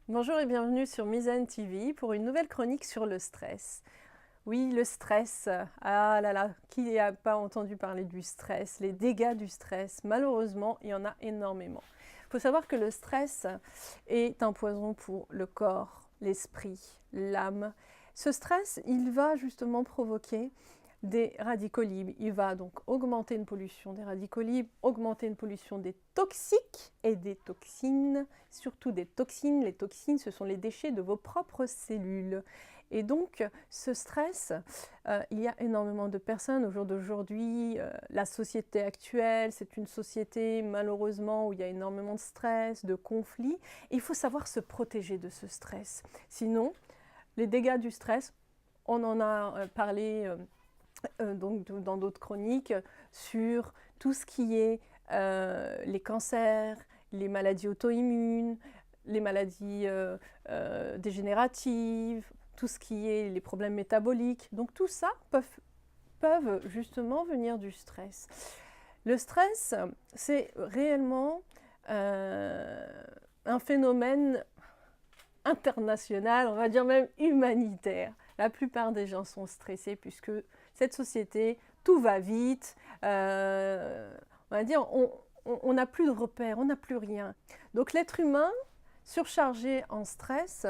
Bonjour et bienvenue sur Mizane TV pour une nouvelle chronique sur le stress. Oui, le stress. Ah là là, qui n'a pas entendu parler du stress? Les dégâts du stress, malheureusement, il y en a énormément. Il faut savoir que le stress est un poison pour le corps, l'esprit, l'âme. Ce stress, il va justement provoquer des radicaux libres. Il va donc augmenter une pollution des radicaux libres, augmenter une pollution des toxiques et des toxines, surtout des toxines. Les toxines, ce sont les déchets de vos propres cellules. Et donc, ce stress, il y a énormément de personnes au jour d'aujourd'hui. La société actuelle, c'est une société malheureusement où il y a énormément de stress, de conflits. Et il faut savoir se protéger de ce stress. Sinon, les dégâts du stress, on en a parlé donc dans d'autres chroniques sur tout ce qui est les cancers, les maladies auto-immunes, les maladies dégénératives, tout ce qui est les problèmes métaboliques. Donc tout ça peuvent justement venir du stress. Le stress, c'est réellement un phénomène international, on va dire même humanitaire. La plupart des gens sont stressés puisque cette société, tout va vite, on va dire, on n'a plus de repères, on n'a plus rien. Donc l'être humain, surchargé en stress,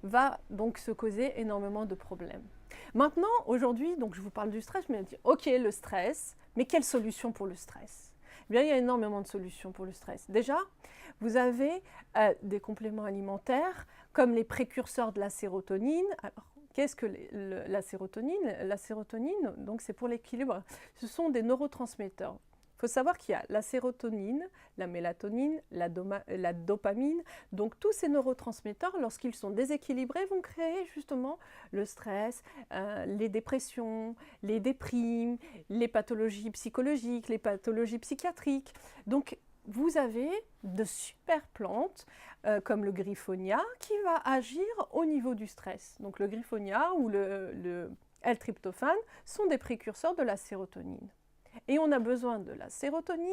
va donc se causer énormément de problèmes. Maintenant, aujourd'hui, donc je vous parle du stress, mais ok, le stress, mais quelle solution pour le stress? Eh bien, il y a énormément de solutions pour le stress. Déjà, vous avez des compléments alimentaires comme les précurseurs de la sérotonine. Alors, qu'est-ce que la sérotonine? La sérotonine, donc c'est pour l'équilibre. Ce sont des neurotransmetteurs. Il faut savoir qu'il y a la sérotonine, la mélatonine, la dopamine. Donc tous ces neurotransmetteurs, lorsqu'ils sont déséquilibrés, vont créer justement le stress, les dépressions, les déprimes, les pathologies psychologiques, les pathologies psychiatriques. Donc vous avez de super plantes comme le griffonia qui va agir au niveau du stress. Donc le griffonia ou le L-tryptophane sont des précurseurs de la sérotonine. Et on a besoin de la sérotonine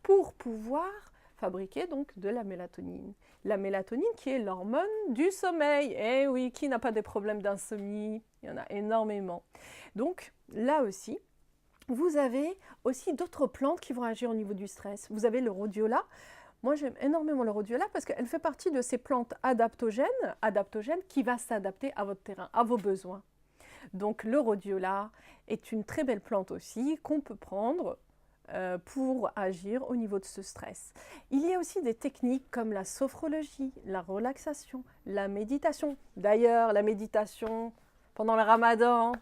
pour pouvoir fabriquer donc de la mélatonine. La mélatonine qui est l'hormone du sommeil. Eh oui, qui n'a pas des problèmes d'insomnie? Il y en a énormément. Donc là aussi, vous avez aussi d'autres plantes qui vont agir au niveau du stress. Vous avez le rhodiola. Moi, j'aime énormément le rhodiola parce qu'elle fait partie de ces plantes adaptogènes qui va s'adapter à votre terrain, à vos besoins. Donc le rhodiola est une très belle plante aussi qu'on peut prendre pour agir au niveau de ce stress. Il y a aussi des techniques comme la sophrologie, la relaxation, la méditation. D'ailleurs, la méditation pendant le ramadan,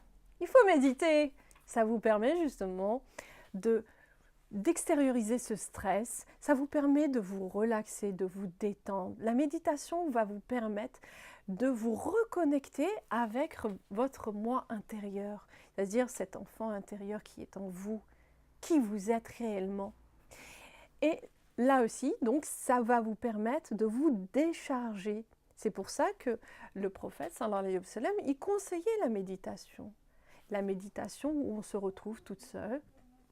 il faut méditer. Ça vous permet justement d'extérioriser ce stress, ça vous permet de vous relaxer, de vous détendre. La méditation va vous permettre de vous reconnecter avec votre moi intérieur, c'est-à-dire cet enfant intérieur qui est en vous, qui vous êtes réellement. Et là aussi, donc, ça va vous permettre de vous décharger. C'est pour ça que le prophète, sallallahu alayhi wa sallam, il conseillait la méditation. La méditation où on se retrouve toute seule,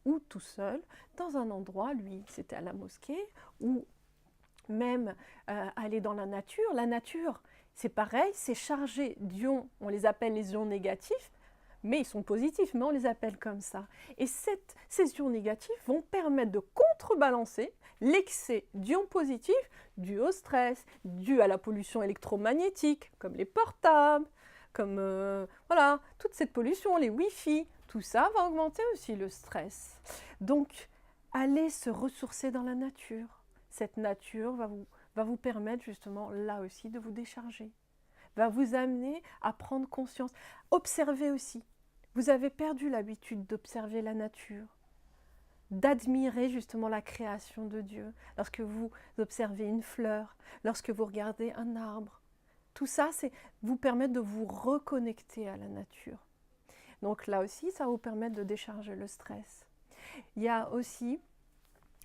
ou tout seul, dans un endroit, lui, c'était à la mosquée, ou même aller dans la nature. La nature, c'est pareil, c'est chargé d'ions, on les appelle les ions négatifs, mais ils sont positifs, mais on les appelle comme ça. Et ces ions négatifs vont permettre de contrebalancer l'excès d'ions positifs dû au stress, dû à la pollution électromagnétique, comme les portables, comme voilà, toute cette pollution, les Wi-Fi, tout ça va augmenter aussi le stress. Donc, allez se ressourcer dans la nature. Cette nature va vous permettre justement là aussi de vous décharger, va vous amener à prendre conscience. Observez aussi. Vous avez perdu l'habitude d'observer la nature, d'admirer justement la création de Dieu. Lorsque vous observez une fleur, lorsque vous regardez un arbre, tout ça, c'est vous permettre de vous reconnecter à la nature. Donc là aussi, ça va vous permettre de décharger le stress. Il y a aussi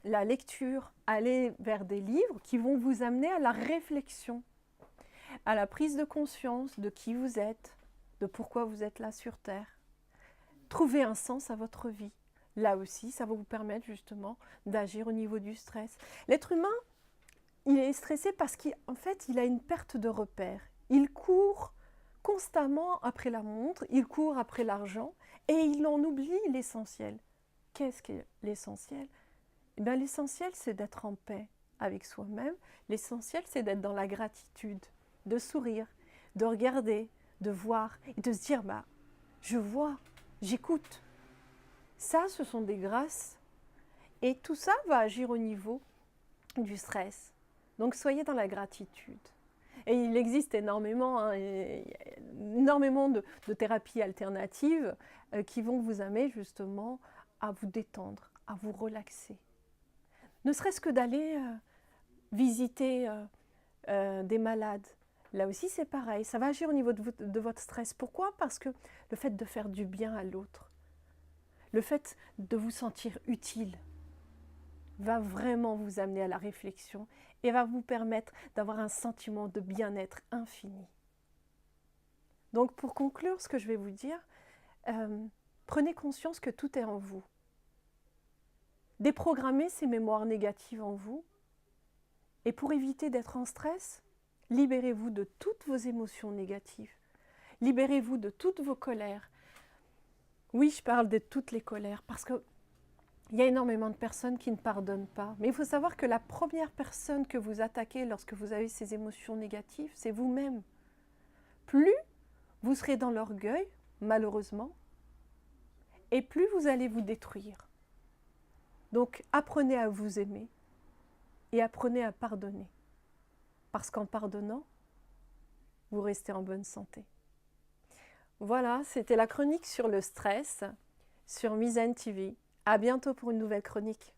la lecture, aller vers des livres qui vont vous amener à la réflexion, à la prise de conscience de qui vous êtes, de pourquoi vous êtes là sur Terre. Trouver un sens à votre vie. Là aussi, ça va vous permettre justement d'agir au niveau du stress. L'être humain, il est stressé parce qu'en fait, il a une perte de repère. Il court constamment après la montre, il court après l'argent et il en oublie l'essentiel. Qu'est-ce que l'essentiel? Eh bien, l'essentiel, c'est d'être en paix avec soi-même. L'essentiel, c'est d'être dans la gratitude, de sourire, de regarder, de voir et de se dire, bah, je vois, j'écoute. Ça, ce sont des grâces. Et tout ça va agir au niveau du stress. Donc, soyez dans la gratitude. Et il existe énormément, énormément de thérapies alternatives qui vont vous amener justement à vous détendre, à vous relaxer. Ne serait-ce que d'aller visiter des malades. Là aussi, c'est pareil. Ça va agir au niveau de votre stress. Pourquoi? Parce que le fait de faire du bien à l'autre, le fait de vous sentir utile, va vraiment vous amener à la réflexion et va vous permettre d'avoir un sentiment de bien-être infini. Donc pour conclure, ce que je vais vous dire, prenez conscience que tout est en vous. Déprogrammez ces mémoires négatives en vous et pour éviter d'être en stress, libérez-vous de toutes vos émotions négatives. Libérez-vous de toutes vos colères. Oui, je parle de toutes les colères parce que il y a énormément de personnes qui ne pardonnent pas. Mais il faut savoir que la première personne que vous attaquez lorsque vous avez ces émotions négatives, c'est vous-même. Plus vous serez dans l'orgueil, malheureusement, et plus vous allez vous détruire. Donc apprenez à vous aimer et apprenez à pardonner. Parce qu'en pardonnant, vous restez en bonne santé. Voilà, c'était la chronique sur le stress sur Mizzen TV. À bientôt pour une nouvelle chronique.